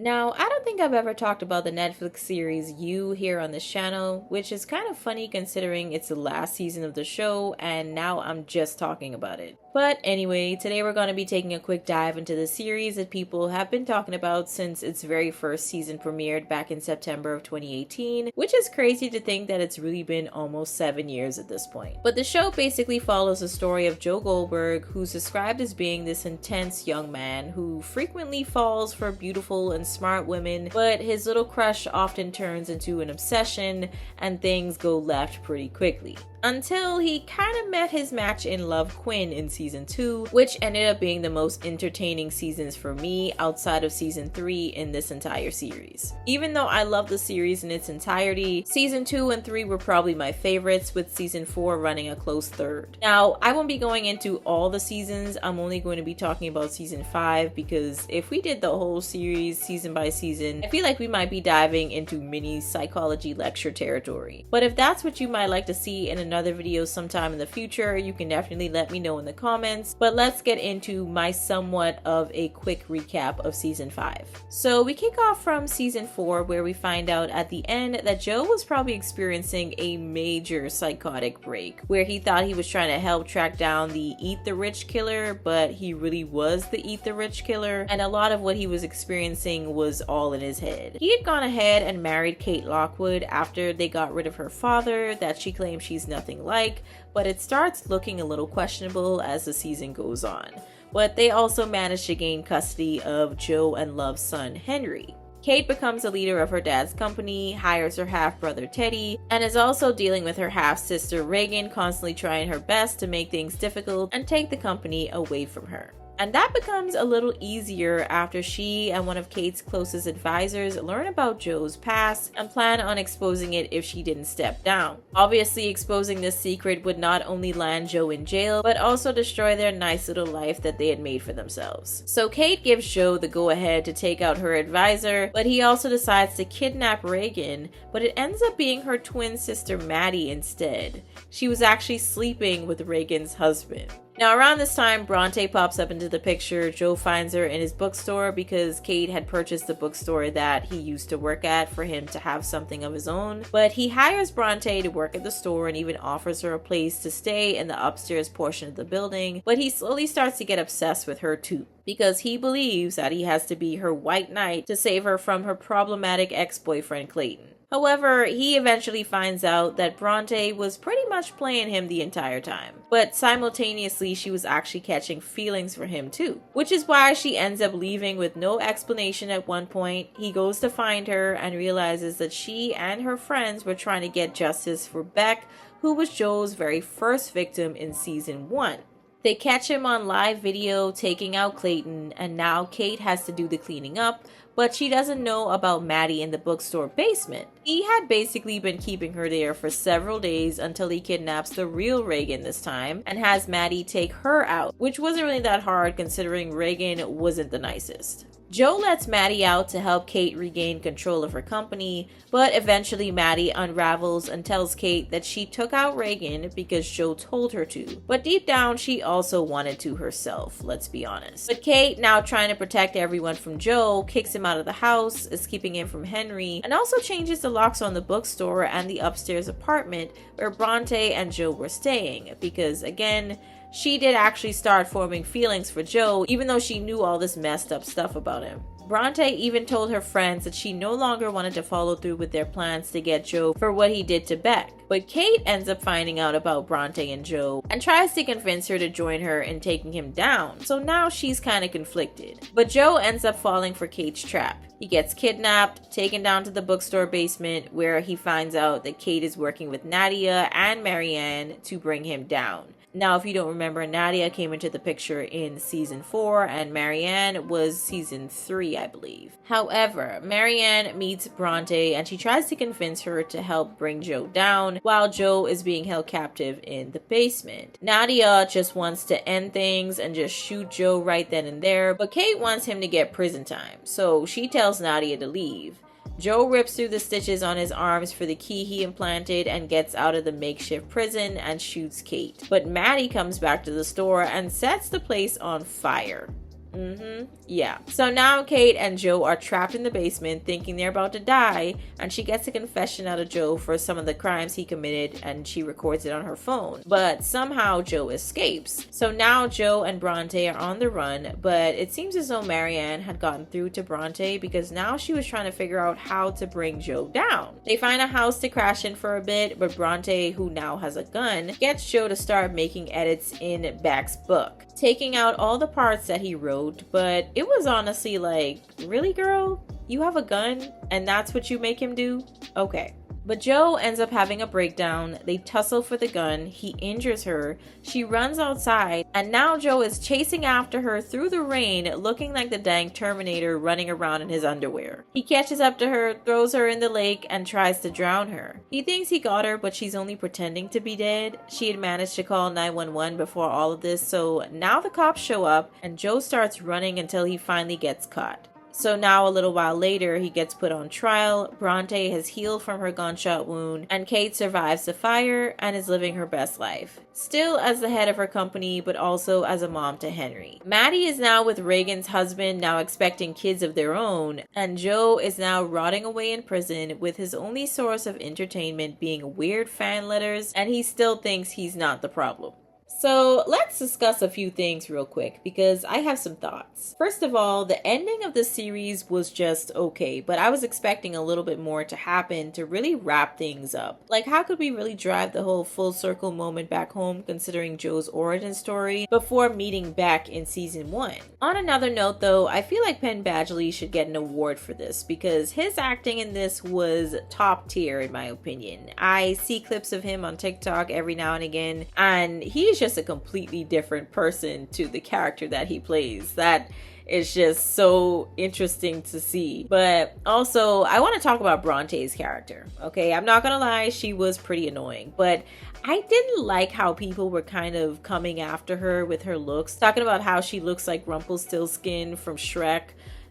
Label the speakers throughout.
Speaker 1: Now, I don't think I've ever talked about the Netflix series You here on this channel, which is kind of funny considering it's the last season of the show and now I'm just talking about it. But anyway, today we're going to be taking a quick dive into the series that people have been talking about since its very first season premiered back in September of 2018, which is crazy to think that it's really been almost 7 years at this point. But the show basically follows the story of Joe Goldberg, who's described as being this intense young man who frequently falls for beautiful and smart women, but his little crush often turns into an obsession and things go left pretty quickly. Until he kind of met his match in love, Quinn, in season 2, which ended up being the most entertaining seasons for me outside of season 3 in this entire series. Even though I love the series in its entirety, season 2 and 3 were probably my favorites, with season 4 running a close third. Now, I won't be going into all the seasons, I'm only going to be talking about season 5 because if we did the whole series season by season, I feel like we might be diving into mini psychology lecture territory. But if that's what you might like to see in another video sometime in the future, you can definitely let me know in the comments. But let's get into my somewhat of a quick recap of season 5. So we kick off from season 4, where we find out at the end that Joe was probably experiencing a major psychotic break, where he thought he was trying to help track down the Eat the Rich killer, but he really was the Eat the Rich killer, and a lot of what he was experiencing was all in his head. He had gone ahead and married Kate Lockwood after they got rid of her father that she claims she's nothing like, but it starts looking a little questionable as the season goes on. But they also managed to gain custody of Joe and Love's son, Henry. Kate becomes the leader of her dad's company, hires her half-brother Teddy, and is also dealing with her half-sister Reagan, constantly trying her best to make things difficult and take the company away from her. And that becomes a little easier after she and one of Kate's closest advisors learn about Joe's past and plan on exposing it if she didn't step down. Obviously, exposing this secret would not only land Joe in jail, but also destroy their nice little life that they had made for themselves. So Kate gives Joe the go-ahead to take out her advisor, but he also decides to kidnap Reagan, but it ends up being her twin sister Maddie instead. She was actually sleeping with Reagan's husband. Now, around this time, Bronte pops up into the picture. Joe finds her in his bookstore because Kate had purchased the bookstore that he used to work at for him to have something of his own. But he hires Bronte to work at the store and even offers her a place to stay in the upstairs portion of the building. But he slowly starts to get obsessed with her too, because he believes that he has to be her white knight to save her from her problematic ex-boyfriend Clayton. However, he eventually finds out that Bronte was pretty much playing him the entire time, but simultaneously she was actually catching feelings for him too, which is why she ends up leaving with no explanation at one point. He goes to find her and realizes that she and her friends were trying to get justice for Beck, who was Joe's very first victim in season 1. They catch him on live video taking out Clayton, and now Kate has to do the cleaning up, but she doesn't know about Maddie in the bookstore basement. He had basically been keeping her there for several days until he kidnaps the real Reagan this time and has Maddie take her out, which wasn't really that hard considering Reagan wasn't the nicest. Joe lets Maddie out to help Kate regain control of her company, but eventually Maddie unravels and tells Kate that she took out Reagan because Joe told her to. But deep down, she also wanted to herself, let's be honest. But Kate, now trying to protect everyone from Joe, kicks him out of the house, is keeping him from Henry, and also changes the locks on the bookstore and the upstairs apartment where Bronte and Joe were staying, because again, she did actually start forming feelings for Joe, even though she knew all this messed up stuff about him. Bronte even told her friends that she no longer wanted to follow through with their plans to get Joe for what he did to Beck. But Kate ends up finding out about Bronte and Joe and tries to convince her to join her in taking him down, so now she's kind of conflicted. But Joe ends up falling for Kate's trap. He gets kidnapped, taken down to the bookstore basement, where he finds out that Kate is working with Nadia and Marianne to bring him down. Now, if you don't remember, Nadia came into the picture in season 4 and Marianne was season 3, I believe. However, Marianne meets Bronte and she tries to convince her to help bring Joe down while Joe is being held captive in the basement. Nadia just wants to end things and just shoot Joe right then and there, but Kate wants him to get prison time, so she tells Nadia to leave. Joe rips through the stitches on his arms for the key he implanted and gets out of the makeshift prison and shoots Kate. But Maddie comes back to the store and sets the place on fire. Yeah. So now Kate and Joe are trapped in the basement thinking they're about to die, and she gets a confession out of Joe for some of the crimes he committed, and she records it on her phone. But somehow Joe escapes. So now Joe and Bronte are on the run, but it seems as though Marianne had gotten through to Bronte because now she was trying to figure out how to bring Joe down. They find a house to crash in for a bit, but Bronte, who now has a gun, gets Joe to start making edits in Beck's book, taking out all the parts that he wrote. But it was honestly like, really, girl? You have a gun and that's what you make him do? Okay. But Joe ends up having a breakdown. They tussle for the gun. He injures her. She runs outside, and now Joe is chasing after her through the rain, looking like the dang Terminator running around in his underwear. He catches up to her, throws her in the lake, and tries to drown her. He thinks he got her, but she's only pretending to be dead. She had managed to call 911 before all of this, so now the cops show up, and Joe starts running until he finally gets caught. So now a little while later, he gets put on trial. Bronte has healed from her gunshot wound, and Kate survives the fire and is living her best life. Still as the head of her company, but also as a mom to Henry. Maddie is now with Reagan's husband, now expecting kids of their own, and Joe is now rotting away in prison with his only source of entertainment being weird fan letters, and he still thinks he's not the problem. So let's discuss a few things real quick because I have some thoughts. First of all, the ending of the series was just okay, but I was expecting a little bit more to happen to really wrap things up. Like, how could we really drive the whole full circle moment back home considering Joe's origin story before meeting Beck in season 1? On another note though, I feel like Penn Badgley should get an award for this because his acting in this was top tier in my opinion. I see clips of him on TikTok every now and again, and he's just a completely different person to the character that he plays. That is just so interesting to see. But also, I want to talk about Bronte's character. Okay, I'm not gonna lie, she was pretty annoying, but I didn't like how people were kind of coming after her with her looks, talking about how she looks like Rumpelstiltskin from Shrek.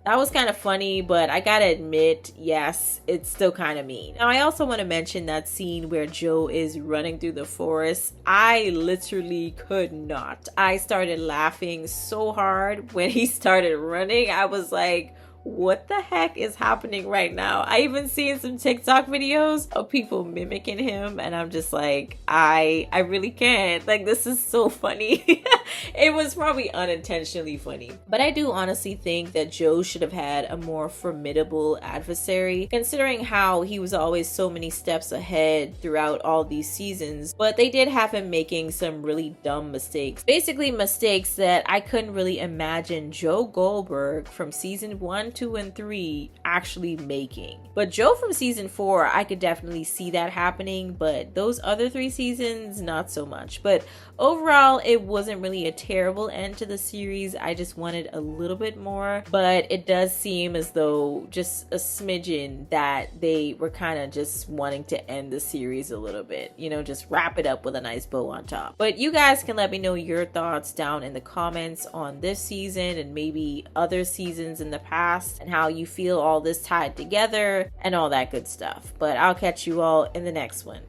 Speaker 1: That was kind of funny, but I gotta admit, yes, it's still kind of mean. Now, I also want to mention that scene where Joe is running through the forest. I literally could not. I started laughing so hard when he started running. I was like, what the heck is happening right now? I even seen some TikTok videos of people mimicking him, and I'm just like, I really can't. Like, this is so funny. It was probably unintentionally funny. But I do honestly think that Joe should have had a more formidable adversary, considering how he was always so many steps ahead throughout all these seasons. But they did have him making some really dumb mistakes. Basically mistakes that I couldn't really imagine Joe Goldberg from season 1, 2, and 3 actually making. But Joe from season 4, I could definitely see that happening, but those other 3 seasons, not so much. But overall, it wasn't really a terrible end to the series. I just wanted a little bit more, but it does seem as though just a smidgen that they were kind of just wanting to end the series a little bit, you know, just wrap it up with a nice bow on top. But you guys can let me know your thoughts down in the comments on this season and maybe other seasons in the past, and how you feel all this tied together and all that good stuff. But I'll catch you all in the next one.